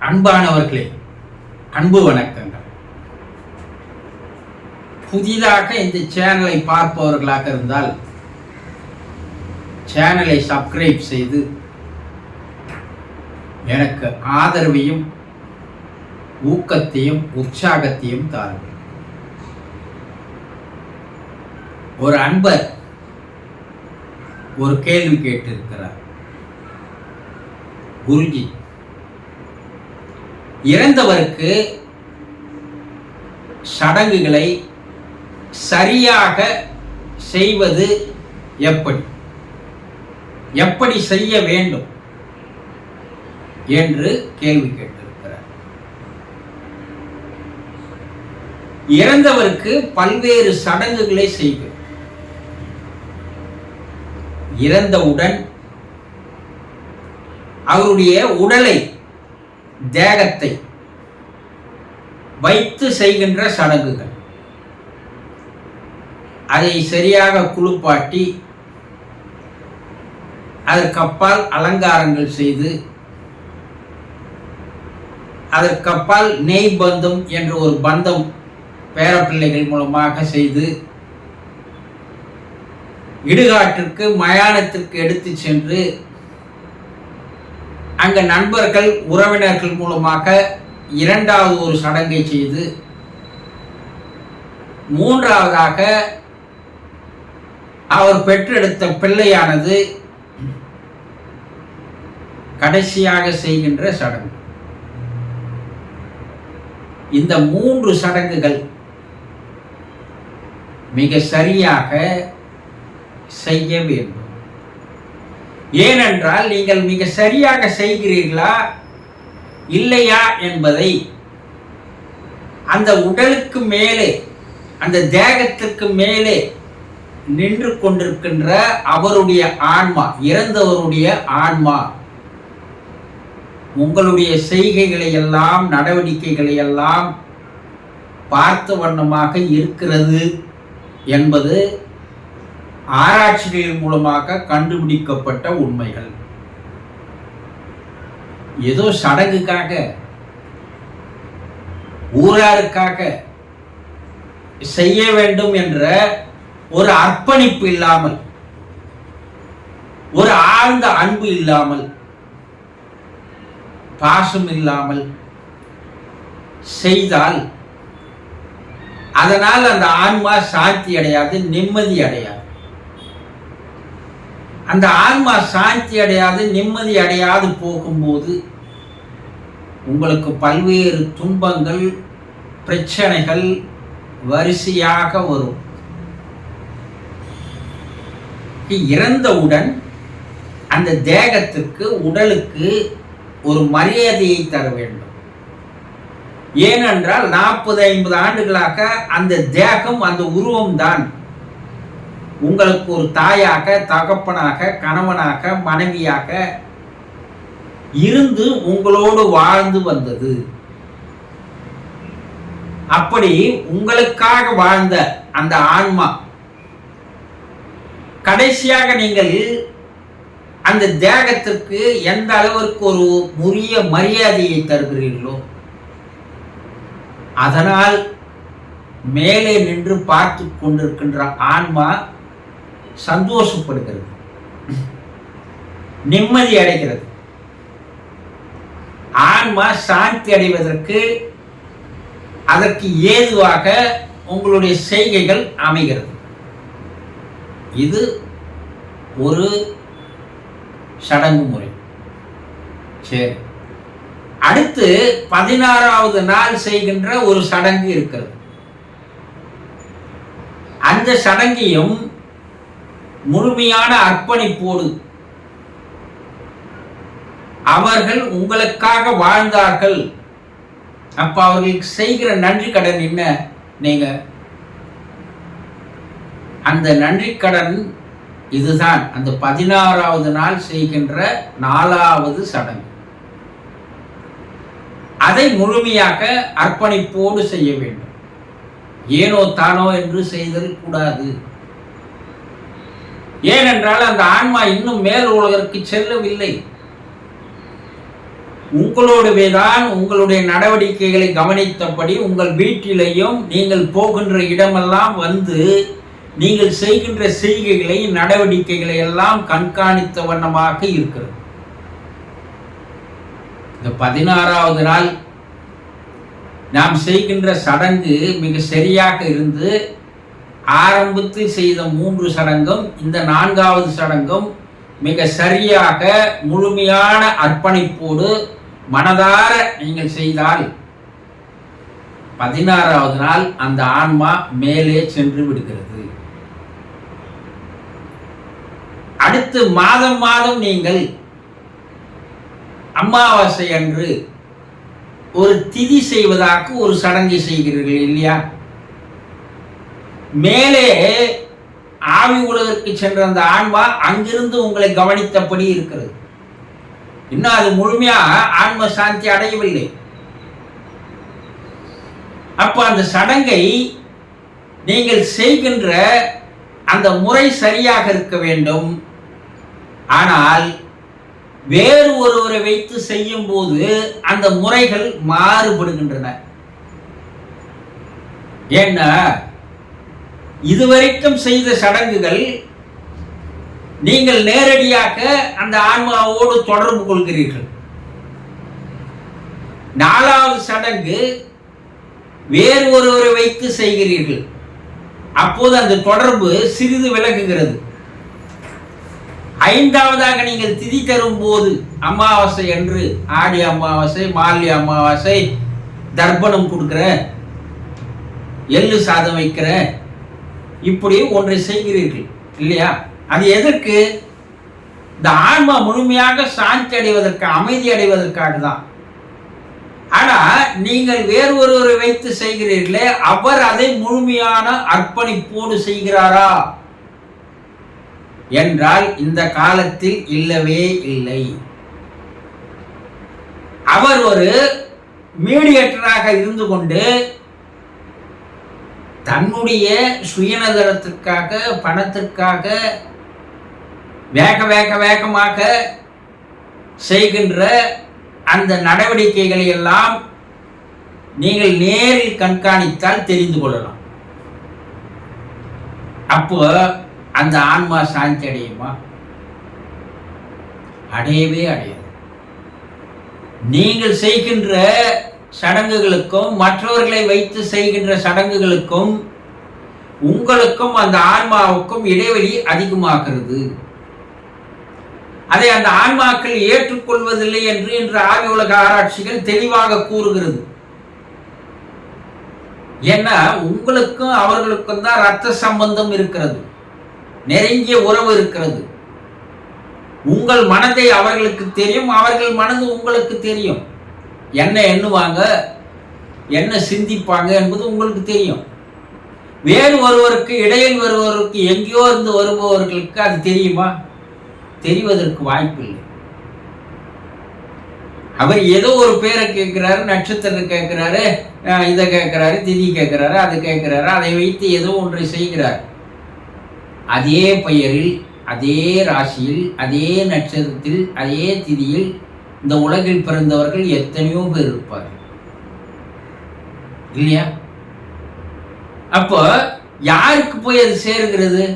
அன்பானவர்களே, அன்பு வணக்கங்கள். புதிதாக இந்த சேனலை பார்ப்பவர்களாக இருந்தால் சேனலை சப்ஸ்கிரைப் செய்து எனக்கு ஆதரவையும் ஊக்கத்தையும் உற்சாகத்தையும் தாருங்கள். ஒரு அன்பர் ஒரு கேள்வி கேட்டிருக்கிறார். குருஜி, இறந்தவருக்கு சடங்குகளை சரியாக செய்வது எப்படி செய்ய வேண்டும் என்று கேள்வி கேட்டிருக்கிறார். இறந்தவருக்கு பல்வேறு சடங்குகளை செய்வது. இறந்தவுடன் அவருடைய உடலை, தேகத்தை வைத்து செய்கின்ற சடங்குகள், அதை சரியாக குளிப்பாட்டி அதற்கப்பால் அலங்காரங்கள் செய்து அதற்கப்பால் நெய் பந்தம் என்ற ஒரு பந்தம் பேரப்பிள்ளைகள் மூலமாக செய்து இடுகாட்டிற்கு மயானத்திற்கு எடுத்து சென்று அங்க நண்பர்கள் உறவினர்கள் மூலமாக இரண்டாவது ஒரு சடங்கை செய்து மூன்றாவதாக அவர் பெற்றெடுத்த பிள்ளையானது கடைசியாக செய்கின்ற சடங்கு. இந்த மூன்று சடங்குகள் மிக சரியாக செய்ய வேண்டும். ஏனென்றால் நீங்கள் மிக சரியாக செய்கிறீர்களா இல்லையா என்பதை அந்த உடலுக்கு மேலே, அந்த தேகத்திற்கு மேலே நின்று கொண்டிருக்கின்ற அவருடைய ஆன்மா, இறந்தவருடைய ஆன்மா உங்களுடைய செய்கைகளை எல்லாம், நடவடிக்கைகளை எல்லாம் பார்த்த வண்ணமாக இருக்கிறது என்பது ஆராய்ச்சிகளின் மூலமாக கண்டுபிடிக்கப்பட்ட உண்மைகள். ஏதோ சடங்குக்காக, ஊராருக்காக செய்ய வேண்டும் என்ற ஒரு அர்ப்பணிப்பு இல்லாமல், ஒரு ஆழ்ந்த அன்பு இல்லாமல், பாசம் இல்லாமல் செய்தால் அதனால் அந்த ஆன்மா சாந்தி அடையாது, நிம்மதி அடையாது. அந்த ஆன்மா சாந்தி அடையாது, நிம்மதி அடையாது போகும்போது உங்களுக்கு பல்வேறு துன்பங்கள், பிரச்சனைகள் வரிசையாக வரும். இறந்தவுடன் அந்த தேகத்திற்கு, உடலுக்கு ஒரு மரியாதையை தர வேண்டும். ஏனென்றால் 40-50 ஆண்டுகளாக அந்த தேகம், அந்த உருவம்தான் உங்களுக்கு ஒரு தாயாக, தகப்பனாக, கணவனாக, மனைவியாக இருந்து உங்களோடு வாழ்ந்து வந்தது. அப்படி உங்களுக்காக வாழ்ந்த அந்த ஆன்மா கடைசியாக நீங்கள் அந்த தேகத்திற்கு எந்த அளவிற்கு ஒரு உரிய மரியாதையை தருகிறீர்களோ அதனால் மேலே நின்று பார்த்து கொண்டிருக்கின்ற ஆன்மா சந்தோஷப்படுகிறது, நிம்மதி அடைகிறது. ஆன்மா சாந்தி அடைவதற்கு அதற்கு ஏதுவாக உங்களுடைய செய்கைகள் அமைகிறது. இது ஒரு சடங்கு முறை. சரி, அடுத்து 16வது நாள் செய்கின்ற ஒரு சடங்கு இருக்கிறது. அந்த சடங்கையும் முழுமையான அர்ப்பணிப்போடு, அவர்கள் உங்களுக்காக வாழ்ந்தார்கள், அப்ப அவர்களுக்கு செய்கிற நன்றி கடன் என்ன? நீங்க அந்த நன்றி கடன் இதுதான். அந்த 16வது நாள் செய்கின்ற 4வது சடங்கு. அதை முழுமையாக அர்ப்பணிப்போடு செய்ய வேண்டும். ஏனோ தானோ என்று செய்தல் கூடாது. ஏனென்றால் அந்த ஆன்மா இன்னும் மேல் உலகிற்கு செல்லவில்லை. உங்களோடவே தான் உங்களுடைய நடவடிக்கைகளை கவனித்தபடி உங்கள் வீட்டிலேயும் நீங்கள் போகின்ற இடமெல்லாம் வந்து நீங்கள் செய்கின்ற செய்கைகளை நடவடிக்கைகளை எல்லாம் கண்காணித்த வண்ணமாக இருக்கிறது. இந்த 16வது நாள் நாம் செய்கின்ற சடங்கு மிக சரியாக இருந்து ஆரம்பத்தில் செய்த 3 சடங்கும் இந்த 4வது சடங்கும் மிக சரியாக முழுமையான அர்ப்பணிப்போடு மனதார நீங்கள் செய்தால் 16வது நாள் அந்த ஆன்மா மேலே சென்று விடுகிறது. அடுத்து மாதம் மாதம் நீங்கள் அமாவாசை அன்று ஒரு திதி செய்வதாக ஒரு சடங்கை செய்கிறீர்கள் இல்லையா? மேலே ஆவி உலகிற்கு சென்ற அந்த ஆன்மா அங்கிருந்து உங்களை கவனித்தபடி இருக்கிறது. இன்னும் அது முழுமையா ஆன்ம சாந்தி அடையவில்லை. அப்ப அந்த சடங்கை நீங்கள் செய்கின்ற அந்த முறை சரியாக இருக்க வேண்டும். ஆனால் வேறு ஒருவரை வைத்து செய்யும் போது அந்த முறைகள் மாறுபடுகின்றன. ஏன்னா இதுவரைக்கும் செய்த சடங்குகள் நீங்கள் நேரடியாக அந்த ஆன்மாவோடு தொடர்பு கொள்கிறீர்கள். 4வது சடங்கு வேறு ஒருவரை வைத்து செய்கிறீர்கள். அப்போது அந்த தொடர்பு சிறிது விலகுகிறது. 5வதாக நீங்கள் திதி தரும் போது அமாவாசை என்று ஆடி அமாவாசை, மார்கழி அமாவாசை, தர்ப்பணம் கொடுக்கிற, எள்ளு சாதம் வைக்கிற, இப்படி ஒன்றை செய்கிறீர்கள் இல்லையா? அது எதற்கு? இந்த ஆன்மா முழுமையாக சாந்தி அடைவதற்கு, அமைதி அடைவதற்காக தான். ஆனா நீங்கள் வேறு ஒருவரை வைத்து செய்கிறீர்களே, அவர் அதை முழுமையான அர்ப்பணிப்போடு செய்கிறாரா என்றால் இந்த காலத்தில் இல்லவே இல்லை. அவர் ஒரு மீடியேட்டராக இருந்து கொண்டு தன்னுடைய சுயநலத்திற்காக, பணத்திற்காக வேகமாக செய்கின்ற அந்த நடவடிக்கைகளை எல்லாம் நீங்கள் நேரில் கண்காணித்தால் தெரிந்து கொள்ளலாம். அப்போ அந்த ஆன்மா சாந்தி அடையுமா? அடையவே அடையாது. நீங்கள் செய்கின்ற சடங்குகளுக்கும் மற்றவர்களை வைத்து செய்கின்ற சடங்குகளுக்கும் உங்களுக்கும் அந்த ஆன்மாவுக்கும் இடைவெளி அதிகமாகிறது. அதை அந்த ஆன்மாக்கள் ஏற்றுக்கொள்வதில்லை என்று இன்று ஆவி உலக ஆராய்ச்சிகள் தெளிவாக கூறுகிறது. ஏன்னா உங்களுக்கும் அவர்களுக்கும் தான் இரத்த சம்பந்தம் இருக்கிறது, நெருங்கிய உறவு இருக்கிறது. உங்கள் மனதை அவர்களுக்கு தெரியும், அவர்கள் மனது உங்களுக்கு தெரியும். என்ன எண்ணுவாங்க, என்ன சிந்திப்பாங்க என்பது உங்களுக்கு தெரியும். வேறு ஒருவருக்கு, இடையில் வருவதற்கு, எங்கேயோ இருந்து வருபவர்களுக்கு அது தெரியுமா? தெரிவதற்கு வாய்ப்பில்லை. அவர் ஏதோ ஒரு பேரை கேட்கிறாரு, நட்சத்திரம் கேட்கிறாரு, இதை கேட்கிறாரு, திதி கேட்கிறாரு, அது கேட்கிறாரு, அதை வைத்து ஏதோ ஒன்றை செய்கிறார். அதே பெயரில், அதே ராசியில், அதே நட்சத்திரத்தில், அதே திதியில் இந்த உலகில் பிறந்தவர்கள் எத்தனையோ பேர் இருப்பார்கள் இல்லையா? அப்போ யாருக்கு போய் அது சேர்கிறது?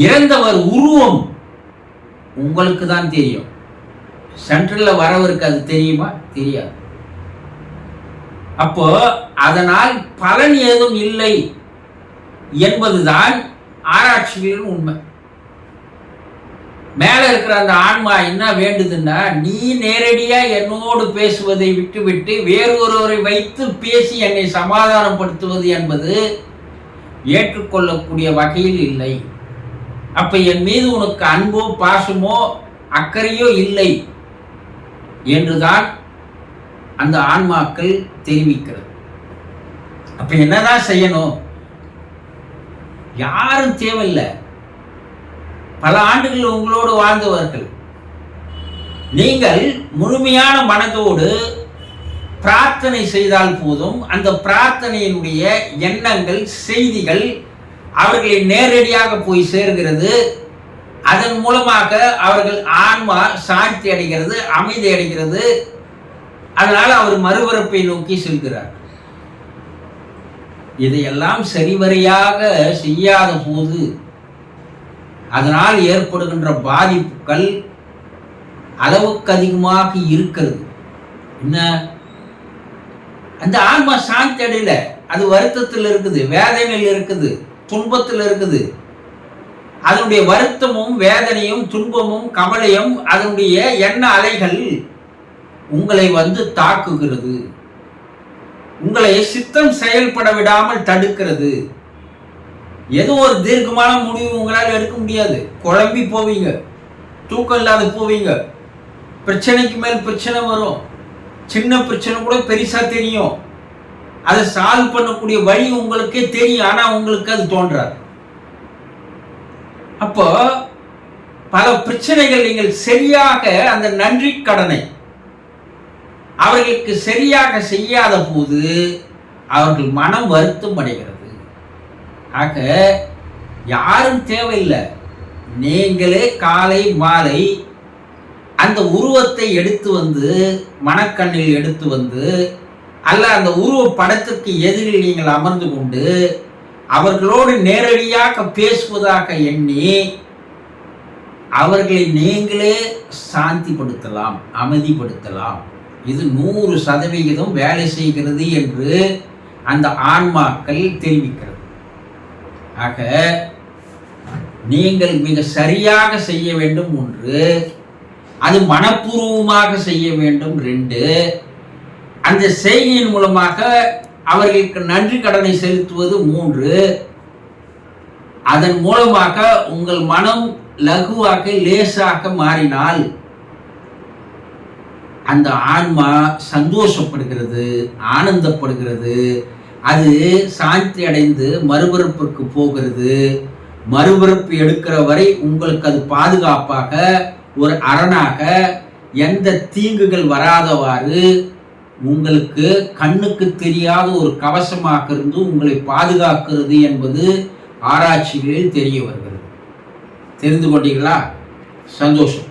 இறந்தவர் உருவம் உங்களுக்கு தான் தெரியும். சென்ட்ரல்ல வரவருக்கு அது தெரியுமா? தெரியாது. அப்போ அதனால் பலன் ஏதும் இல்லை என்பதுதான் ஆராய்ச்சிகளின் உண்மை. மேல இருக்கிற அந்த ஆன்மா என்ன வேண்டுதுன்னா, நீ நேரடியா என்னோடு பேசுவதை விட்டுவிட்டு வேறு ஒருவரை வைத்து பேசி என்னை சமாதானப்படுத்துவது என்பது ஏற்றுக்கொள்ளக்கூடிய வகையில் இல்லை. அப்ப என் மீது உனக்கு அன்போ பாசமோ அக்கறையோ இல்லை என்றுதான் அந்த ஆன்மாக்கள் தெரிவிக்கிறது. அப்ப என்னதான் செய்யணும்? யாரும் தேவையில்லை. பல ஆண்டுகள் உங்களோடு வாழ்ந்தவர்கள். நீங்கள் முழுமையான மனதோடு பிரார்த்தனை செய்தால் போதும். அந்த பிரார்த்தனையினுடைய எண்ணங்கள், செய்திகள் அவர்களை நேரடியாக போய் சேர்கிறது. அதன் மூலமாக அவர்கள் ஆன்மா சாந்தி அடைகிறது, அமைதி அடைகிறது. அதனால் அவர் மறுபிறப்பை நோக்கி செல்கிறார். இதையெல்லாம் சரிவரையாக செய்யாத போது அதனால் ஏற்படுகின்ற பாதிப்புகள் அளவுக்கு அதிகமாக இருக்கிறது. என்ன, அந்த ஆன்மா சாந்தி அடையல, அது வருத்தத்தில் இருக்குது, வேதனையில் இருக்குது, துன்பத்தில் இருக்குது. அதனுடைய வருத்தமும் வேதனையும் துன்பமும் கவலையும் அதனுடைய எண்ண அலைகள் உங்களை தாக்குகிறது, உங்களை சித்தம் செயல்பட விடாமல் தடுக்கிறது. ஏதோ ஒரு தீர்க்கமான முடிவு உங்களால் எடுக்க முடியாது. குழம்பி போவீங்க, தூக்கம் இல்லாத போவீங்க, பிரச்சனைக்கு மேல் பிரச்சனை வரும். சின்ன பிரச்சனை கூட பெருசா தெரியும், அதை சால்வ் பண்ணக்கூடிய வழி உங்களுக்கே தெரியும், ஆனா உங்களுக்கு அது தோன்றாது. அப்போ பல பிரச்சனைகள் நீங்கள் சரியாக அந்த நன்றி கடனை அவர்களுக்கு சரியாக செய்யாத போது அவர்கள் மனம் வருத்தம் அடைகிறது. ஆக யாரும் தேவையில்லை, நீங்களே காலை மாலை அந்த உருவத்தை எடுத்து மனக்கண்ணில் எடுத்து அல்ல அந்த உருவ படத்திற்கு எதிரில் நீங்கள் அமர்ந்து கொண்டு அவர்களோடு நேரடியாக பேசுவதாக எண்ணி அவர்களை நீங்களே சாந்திப்படுத்தலாம், அமைதிப்படுத்தலாம். இது 100% வேலை செய்கிறது என்று அந்த ஆன்மாக்கள் தெரிவிக்கிறது. ஆக நீங்கள் மிக சரியாக செய்ய வேண்டும் 1, அது மனப்பூர்வமாக செய்ய வேண்டும் 2, அந்த செய்கையின் மூலமாக அவர்களுக்கு நன்றி கடனை செலுத்துவது 3, அதன் மூலமாக உங்கள் மனம் லகுவாக லேசாக மாறினால் அந்த ஆன்மா சந்தோஷப்படுகிறது, ஆனந்தப்படுகிறது, அது சாந்தி அடைந்து மறுபிறப்புக்கு போகிறது. மறுபிறப்பு எடுக்கிற வரை உங்களுக்கு அது பாதுகாப்பாக ஒரு அரணாக எந்த தீங்குகள் வராதவாறு உங்களுக்கு கண்ணுக்கு தெரியாத ஒரு கவசமாக இருந்து உங்களை பாதுகாக்கிறது என்பது ஆராய்ச்சிகளில் தெரிய வருகிறது. தெரிந்து கொண்டீங்களா? சந்தோஷம்.